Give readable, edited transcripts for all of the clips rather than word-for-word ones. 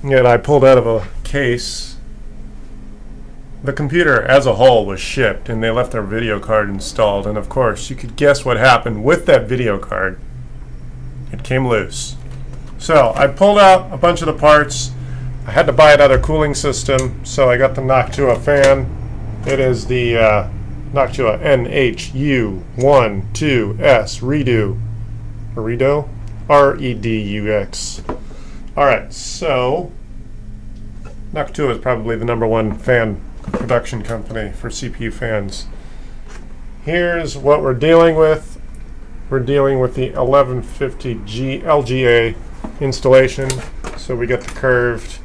that I pulled out of a case. The computer as a whole was shipped, and they left their video card installed, and of course you could guess what happened with that video card. It came loose. So I pulled out a bunch of the parts. I had to buy another cooling system, so I got the Noctua fan. It is the Noctua NHU12S Redo, R-E-D-U-X. Alright, so Noctua is probably the #1 fan production company for CPU fans. Here's what we're dealing with. We're dealing with the 1150G LGA installation. So we get the curved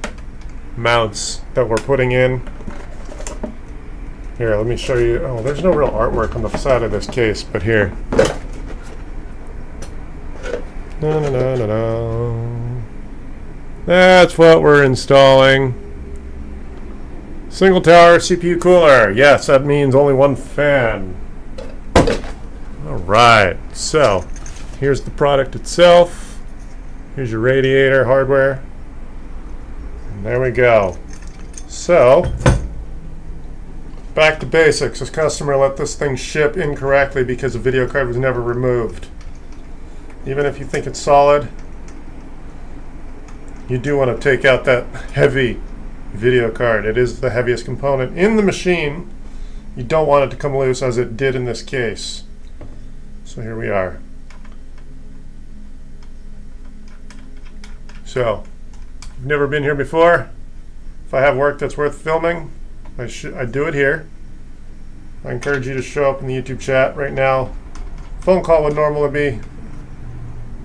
mounts that we're putting in. Here, let me show you. Oh, there's no real artwork on the side of this case, but here. That's what we're installing. Single tower CPU cooler. Yes, that means only one fan. Alright, so here's the product itself. Here's your radiator hardware. And there we go. So, back to basics. This customer let this thing ship incorrectly because the video card was never removed. Even if you think it's solid, you do want to take out that heavy video card. It is the heaviest component in the machine. You don't want it to come loose as it did in this case. So here we are. So, if you've never been here before, if I have work that's worth filming, I do it here. I encourage you to show up in the YouTube chat right now. Phone call would normally be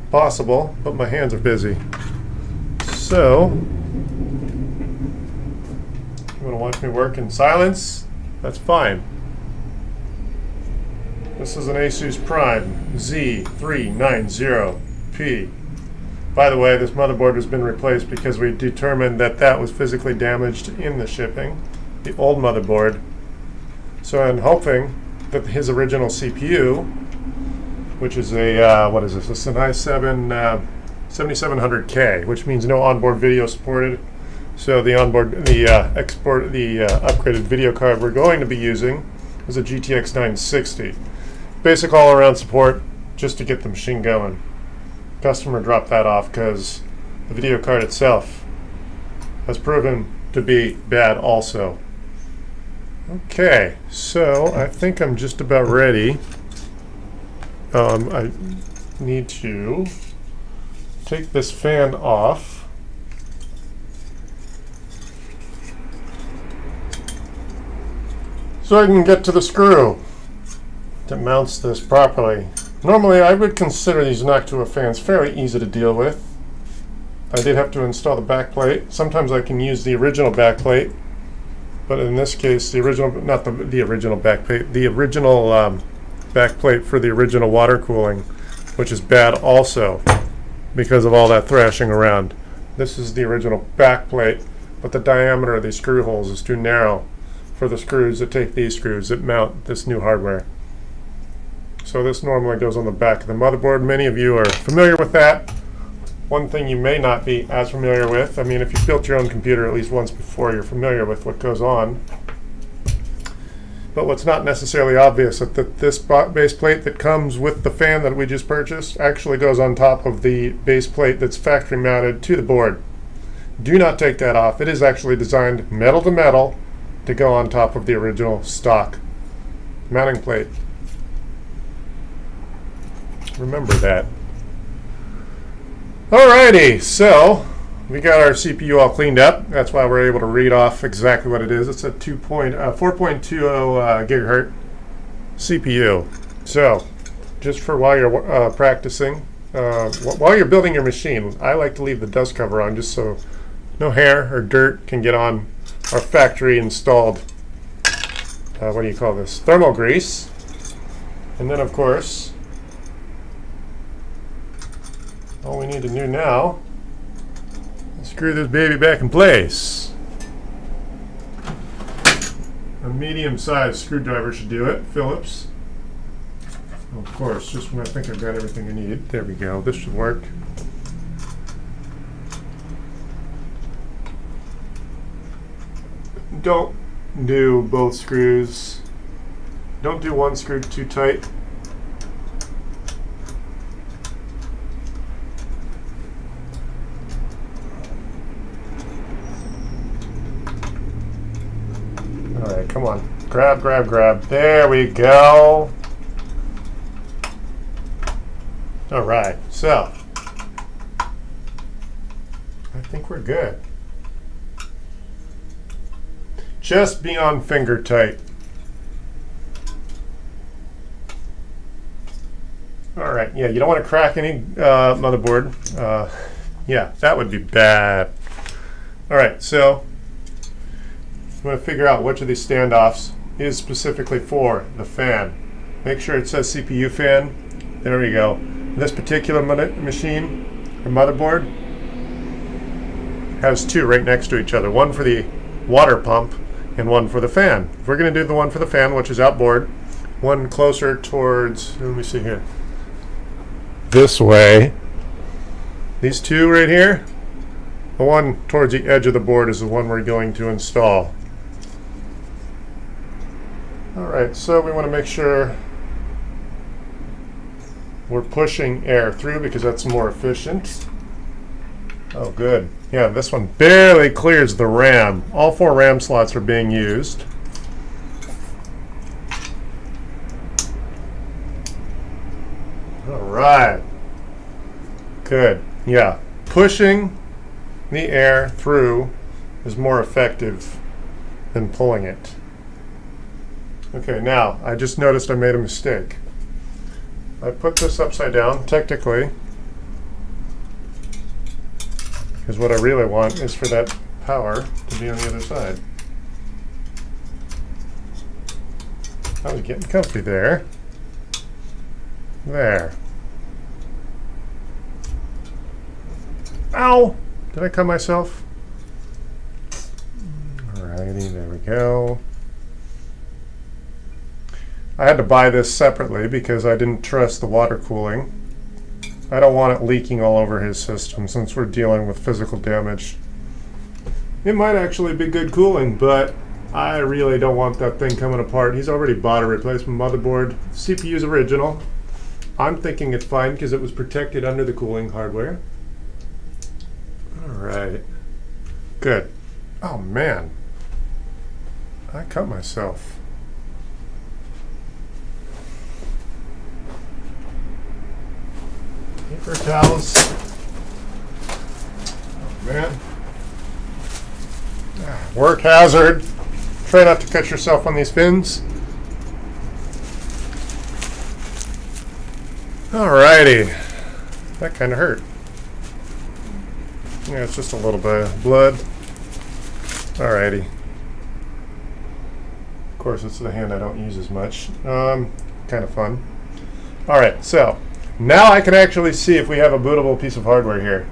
possible, but my hands are busy. So, you want to watch me work in silence? That's fine. This is an Asus Prime Z390P. By the way, this motherboard has been replaced because we determined that that was physically damaged in the shipping, the old motherboard. So I'm hoping that his original CPU, which is a, what is this? This is an i7 7700K, which means no onboard video supported. So the upgraded video card we're going to be using is a GTX 960. Basic all-around support just to get the machine going. Customer dropped that off because the video card itself has proven to be bad also. Okay, so I think I'm just about ready. I need to take this fan off. So I can get to the screw that mounts this properly. Normally I would consider these Noctua fans fairly easy to deal with. I did have to install the back plate. Sometimes I can use the original back plate, but in this case the original, not the original back plate, the original back plate for the original water cooling, which is bad also because of all that thrashing around. This is the original back plate, but the diameter of these screw holes is too narrow for the screws that take these screws that mount this new hardware. So this normally goes on the back of the motherboard. Many of you are familiar with that. One thing you may not be as familiar with, I mean, if you've built your own computer at least once before, you're familiar with what goes on. But what's not necessarily obvious is that this base plate that comes with the fan that we just purchased actually goes on top of the base plate that's factory mounted to the board. Do not take that off. It is actually designed metal to metal to go on top of the original stock mounting plate. Remember that. Alrighty, so we got our CPU all cleaned up. That's why we're able to read off exactly what it is. It's a 4.20 gigahertz CPU. So, just for while you're practicing, while you're building your machine, I like to leave the dust cover on just so no hair or dirt can get on our factory installed, what do you call this, thermal grease. And then of course, all we need to do now is screw this baby back in place. A medium-sized screwdriver should do it, Phillips. Of course, just when I think I've got everything I need. There we go, this should work. don't do both screws. Don't do one screw too tight. All right, come on. Grab, grab, grab. There we go. All right, so I think we're good. Just beyond finger tight. All right, yeah, you don't want to crack any motherboard. Yeah, that would be bad. All right, so I'm going to figure out which of these standoffs is specifically for the fan. Make sure it says CPU fan. There we go. This particular machine, or motherboard, has two right next to each other. One for the water pump and one for the fan. If we're going to do the one for the fan, which is outboard, one closer towards, let me see here, this way. These two right here, the one towards the edge of the board is the one we're going to install. All right, so we want to make sure we're pushing air through because that's more efficient. Oh, good. Yeah, this one barely clears the RAM. All 4 RAM slots are being used. All right. Good. Yeah, pushing the air through is more effective than pulling it. Okay, now, I just noticed I made a mistake. I put this upside down, technically, because what I really want is for that power to be on the other side. I was getting comfy there. There. Ow! Did I cut myself? Alrighty, there we go. I had to buy this separately because I didn't trust the water cooling. I don't want it leaking all over his system since we're dealing with physical damage. It might actually be good cooling, but I really don't want that thing coming apart. He's already bought a replacement motherboard. CPU's original. I'm thinking it's fine because it was protected under the cooling hardware. All right. Good. Oh, man. I cut myself. Paper towels. Oh, man. Work hazard. Try not to cut yourself on these fins. Alrighty. That kind of hurt. Yeah, it's just a little bit of blood. Alrighty. Of course, it's the hand I don't use as much. Kind of fun. Alright, so now I can actually see if we have a bootable piece of hardware here.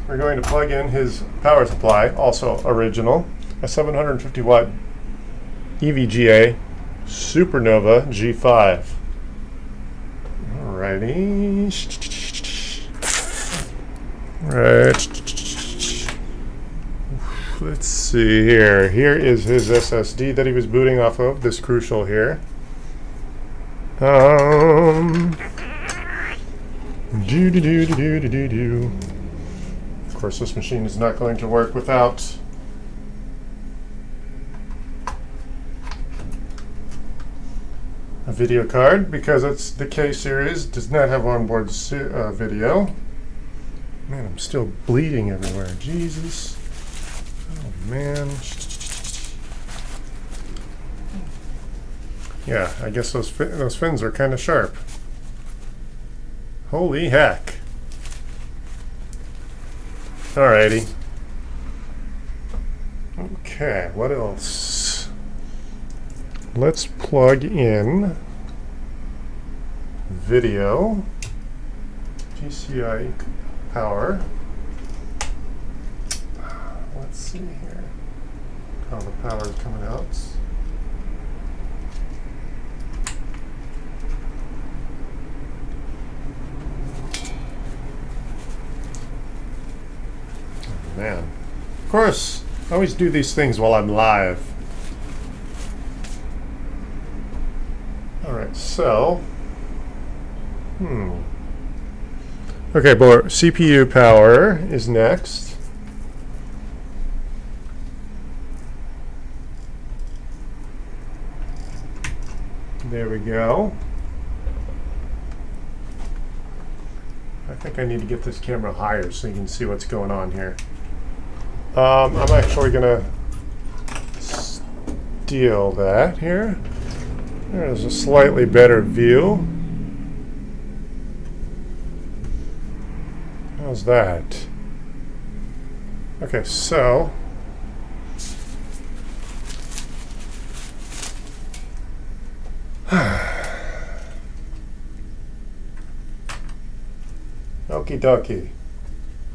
We're going to plug in his power supply, also original, a 750 watt EVGA Supernova G5. Alrighty. Right. Let's see here. Here is his SSD that he was booting off of. This crucial here. Of course, this machine is not going to work without a video card because it's the K series. Does not have onboard video. Man, I'm still bleeding everywhere. Jesus. Oh, man. Yeah, I guess those fins are kind of sharp. Holy heck. Alrighty. Okay, what else? Let's plug in video, PCI power. Let's see here. Oh, the power is coming out. Man, of course, I always do these things while I'm live. Alright, so... Okay, boy, CPU power is next. There we go. I think I need to get this camera higher so you can see what's going on here. I'm actually going to steal that here. There's a slightly better view. How's that? Okay, so... Okie dokie.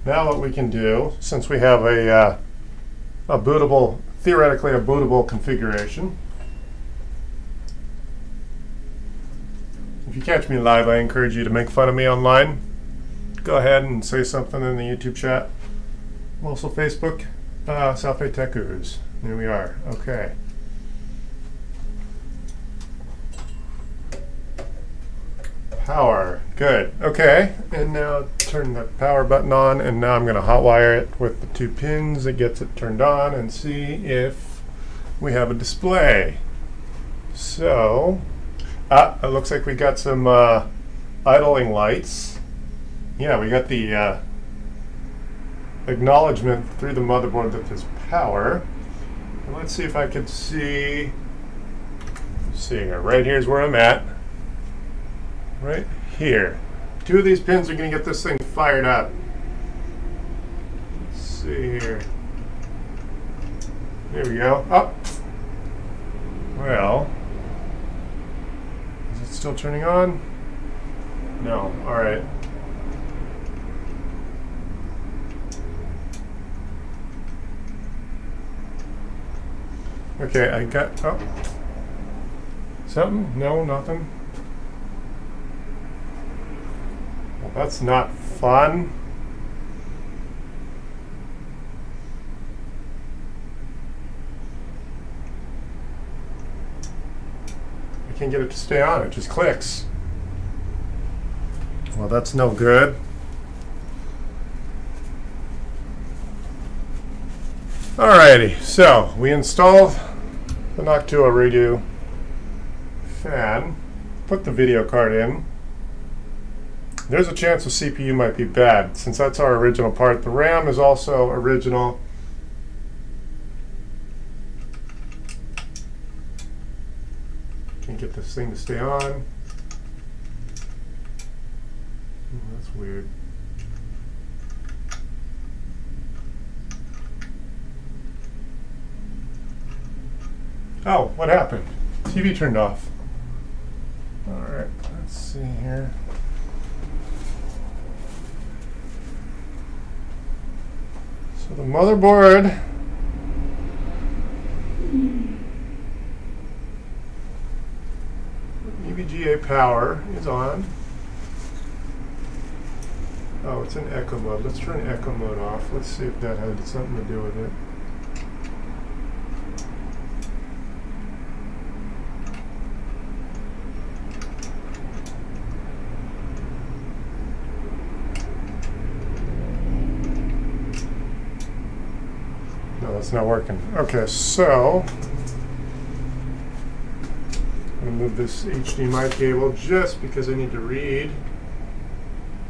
Now what we can do, since we have a bootable, theoretically a bootable configuration. If you catch me live, I encourage you to make fun of me online. Go ahead and say something in the YouTube chat. Also Facebook, South Bay Tech Gurus. There we are. Okay. Power. Good. Okay. And now turn the power button on, and now I'm going to hotwire it with the 2 pins that gets it turned on and see if we have a display. So, it looks like we got some idling lights. Yeah, we got the acknowledgement through the motherboard that there's power. And let's see if I can see. Let's see here. Right here's where I'm at. Right here. 2 of these pins are going to get this thing fired up. Let's see here. There we go. Up. Well, is it still turning on? No. All right. Okay, I got, something? No, nothing. Well, that's not fun. I can't get it to stay on, it just clicks. Well, that's no good. Alrighty, so we installed the Noctua Radio fan, put the video card in. There's a chance the CPU might be bad since that's our original part. The RAM is also original. Can't get this thing to stay on. That's weird. Oh, what happened? TV turned off. Alright, let's see here. So the motherboard EVGA power is on. Oh, it's in echo mode. Let's turn echo mode off. Let's see if that had something to do with it. No, that's not working. Okay, so I'm going to move this HDMI cable just because I need to read.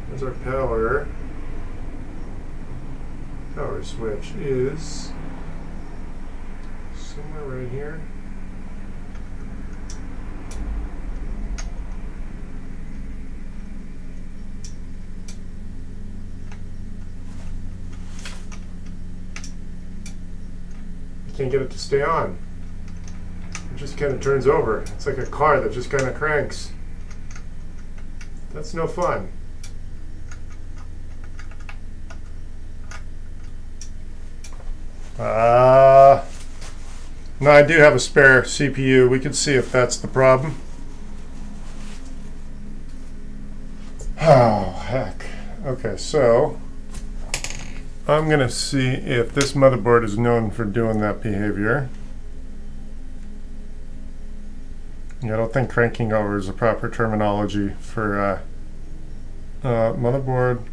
There's our power. Power switch is somewhere right here. Can't get it to stay on. It just kind of turns over. It's like a car that just kind of cranks. That's no fun. No, I do have a spare CPU. We can see if that's the problem. Oh, heck. Okay, so I'm going to see if this motherboard is known for doing that behavior. I don't think cranking over is a proper terminology for motherboard.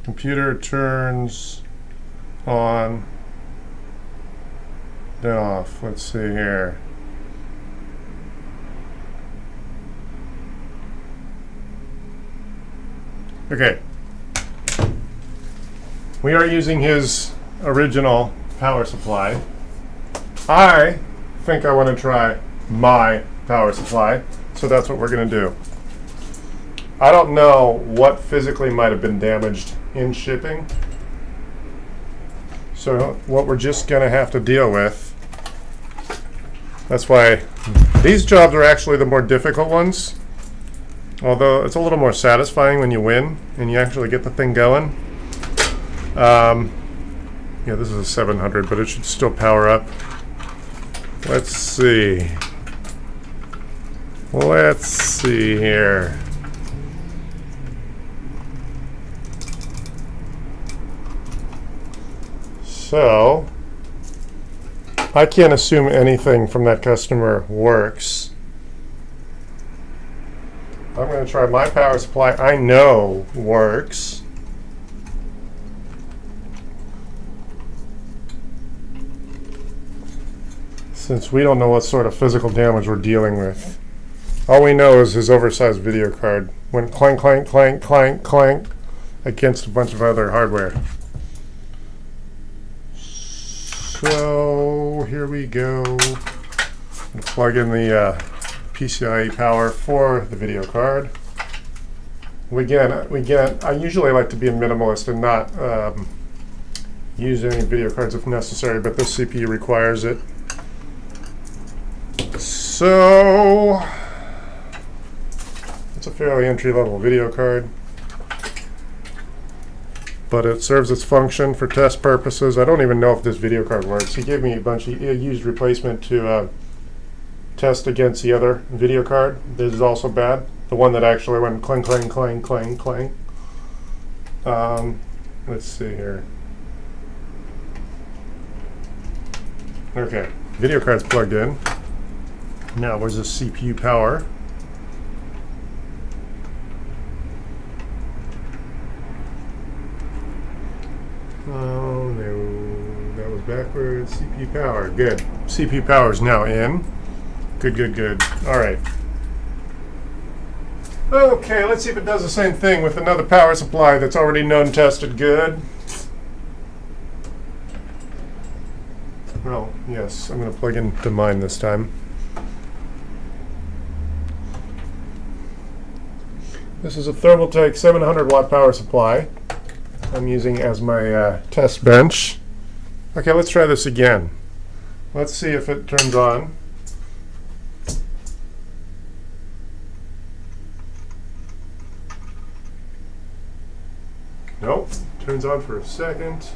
Computer turns on, then off. Let's see here. Okay. We are using his original power supply. I think I want to try my power supply, so that's what we're going to do. I don't know what physically might have been damaged in shipping, so what we're just going to have to deal with. That's why these jobs are actually the more difficult ones, although it's a little more satisfying when you win and you actually get the thing going. Yeah, this is a 700, but it should still power up. Let's see. Let's see here. So, I can't assume anything from that customer works. I'm going to try my power supply. I know works. Since we don't know what sort of physical damage we're dealing with. All we know is his oversized video card went clank, clank, clank, clank, clank against a bunch of other hardware. So here we go. I'll plug in the PCIe power for the video card. Again, I usually like to be a minimalist and not use any video cards if necessary, but this CPU requires it. So it's a fairly entry-level video card, but it serves its function for test purposes. I don't even know if this video card works. He gave me a bunch of used replacement to test against the other video card. This is also bad. The one that actually went clang, clang, clang, clang, clang. Let's see here. Okay, video card's plugged in. Now, where's the CPU power? Oh no, that was backwards. CPU power, good. CPU power is now in. Good, good, good. All right. Okay, let's see if it does the same thing with another power supply that's already known, tested, good. Well, yes, I'm going to plug into mine this time. This is a Thermaltake 700 watt power supply I'm using as my test bench. Okay, let's try this again. Let's see if it turns on. Nope, turns on for a second.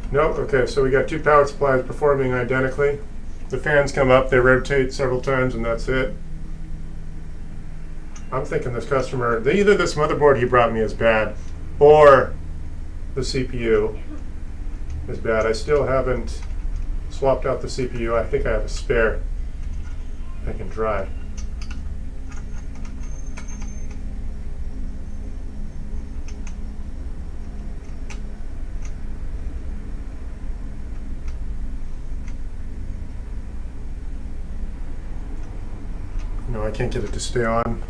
Nope, okay, so we got two power supplies performing identically. The fans come up, they rotate several times, and that's it. I'm thinking this customer, either this motherboard he brought me is bad, or the CPU is bad. I still haven't swapped out the CPU. I think I have a spare I can try. No, I can't get it to stay on.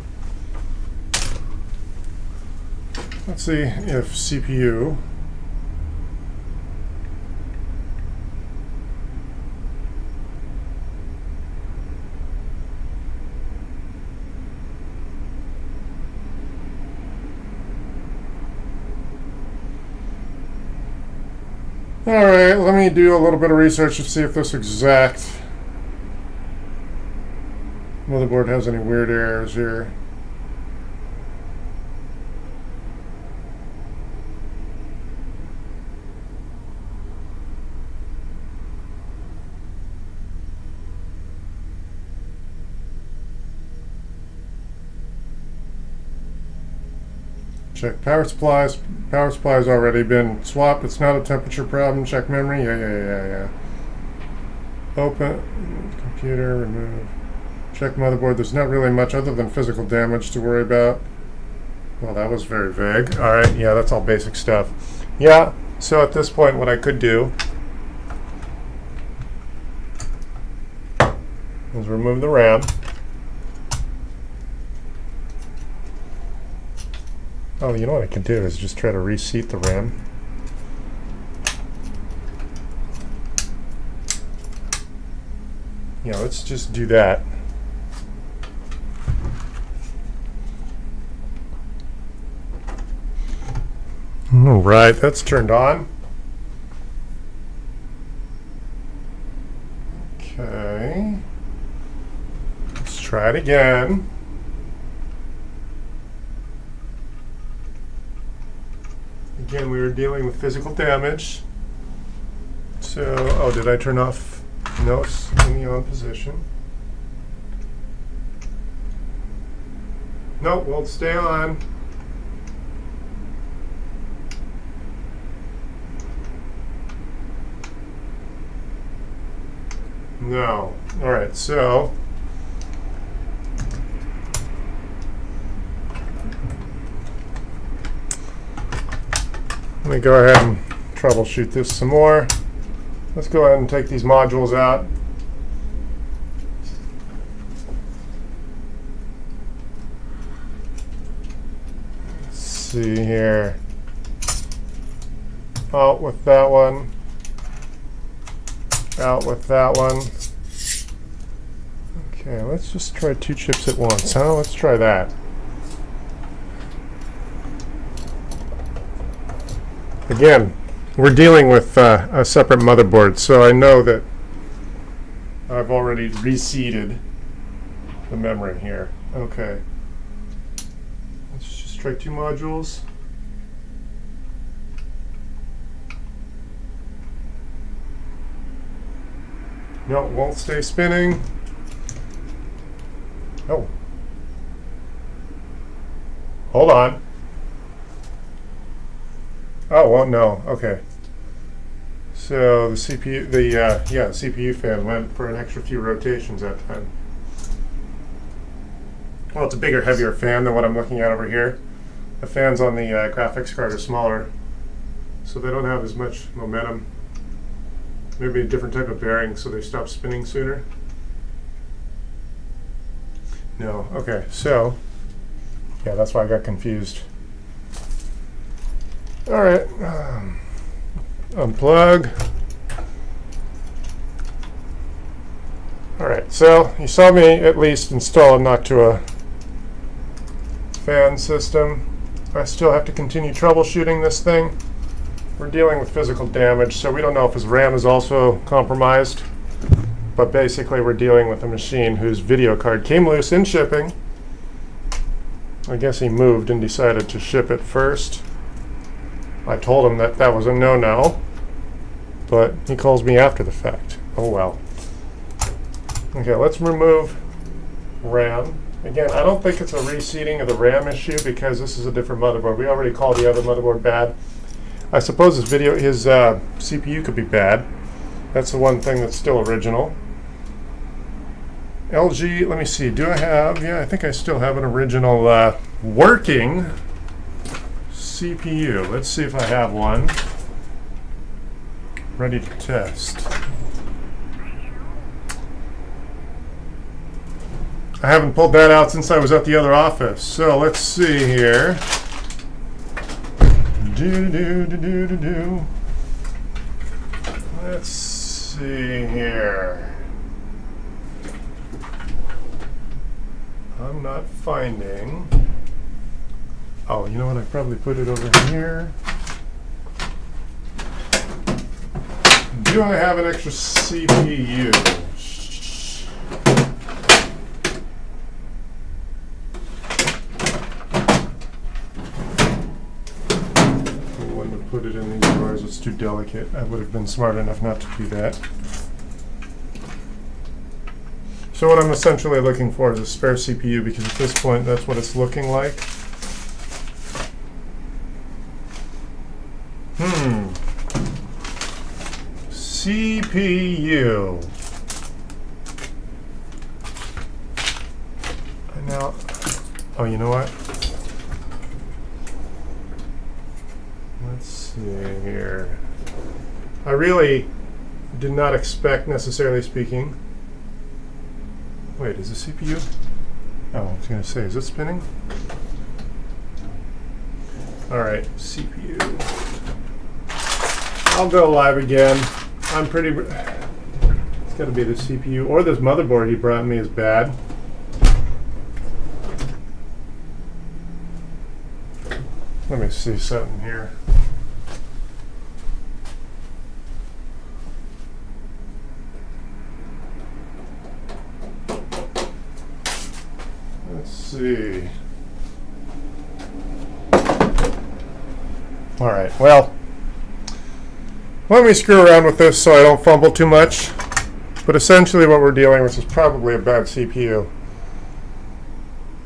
Let's see if CPU Alright, let me do a little bit of research to see if this exact motherboard has any weird errors here. Check power supplies. Power supply's already been swapped. It's not a temperature problem. Check memory. Yeah. Open computer, remove. Check motherboard. There's not really much other than physical damage to worry about. Well, that was very vague. All right, yeah, that's all basic stuff. Yeah, so at this point, what I could do is remove the RAM. Oh, you know what I could do is just try to reseat the RAM. Yeah, let's just do that. All right, that's turned on. Okay. Let's try it again. Again, we were dealing with physical damage. So, oh, did I turn off notes in the on position? Nope, we'll stay on. No. All right, so let me go ahead and troubleshoot this some more. Let's go ahead and take these modules out. Let's see here. Out with that one. Out with that one. Okay, let's just try 2 chips at once, huh? Let's try that. Again, we're dealing with a separate motherboard, so I know that I've already reseated the memory here. Okay. Let's just try 2 modules. No, it won't stay spinning. Oh. Hold on. Oh, well, no. Okay. So the CPU, CPU fan went for an extra few rotations that time. Well, it's a bigger, heavier fan than what I'm looking at over here. The fans on the graphics card are smaller, so they don't have as much momentum. Maybe a different type of bearing, so they stop spinning sooner. No. Okay. So, yeah, that's why I got confused. All right, unplug. All right, so you saw me at least install a Noctua fan system. I still have to continue troubleshooting this thing. We're dealing with physical damage, so we don't know if his RAM is also compromised. But basically, we're dealing with a machine whose video card came loose in shipping. I guess he moved and decided to ship it first. I told him that that was a no-no, but he calls me after the fact. Oh well. Okay, let's remove RAM. Again, I don't think it's a reseating of the RAM issue because this is a different motherboard. We already called the other motherboard bad. I suppose his CPU could be bad. That's the one thing that's still original. LG, let me see, do I have, yeah, I think I still have an original working CPU. Let's see if I have one ready to test. I haven't pulled that out since I was at the other office. So let's see here. Let's see here. I'm not finding. Oh, you know what? I probably put it over here. Do I have an extra CPU? I wanted to put it in these drawers. It's too delicate. I would have been smart enough not to do that. So what I'm essentially looking for is a spare CPU because at this point that's what it's looking like. CPU. Now, oh, you know what? Let's see here. I really did not expect, necessarily speaking. Wait, is the CPU? Oh, I was going to say, is it spinning? All right, CPU. I'll go live again. I'm pretty. It's got to be the CPU or this motherboard he brought me is bad. Let me see something here. Let's see. All right, well, let me screw around with this so I don't fumble too much. But essentially what we're dealing with is probably a bad CPU.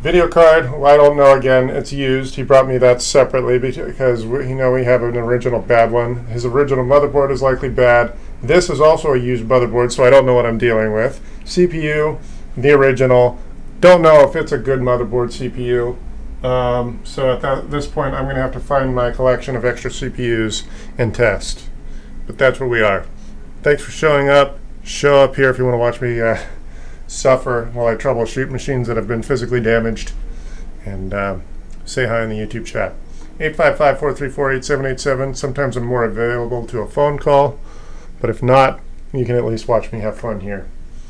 Video card, well, I don't know, again, it's used. He brought me that separately because we have an original bad one. His original motherboard is likely bad. This is also a used motherboard, so I don't know what I'm dealing with. CPU, the original. Don't know if it's a good motherboard CPU. So at this point, I'm going to have to find my collection of extra CPUs and test. But that's where we are. Thanks for showing up. Show up here if you want to watch me suffer while I troubleshoot machines that have been physically damaged. And say hi in the YouTube chat. 855-434-8787. Sometimes I'm more available to a phone call. But if not, you can at least watch me have fun here.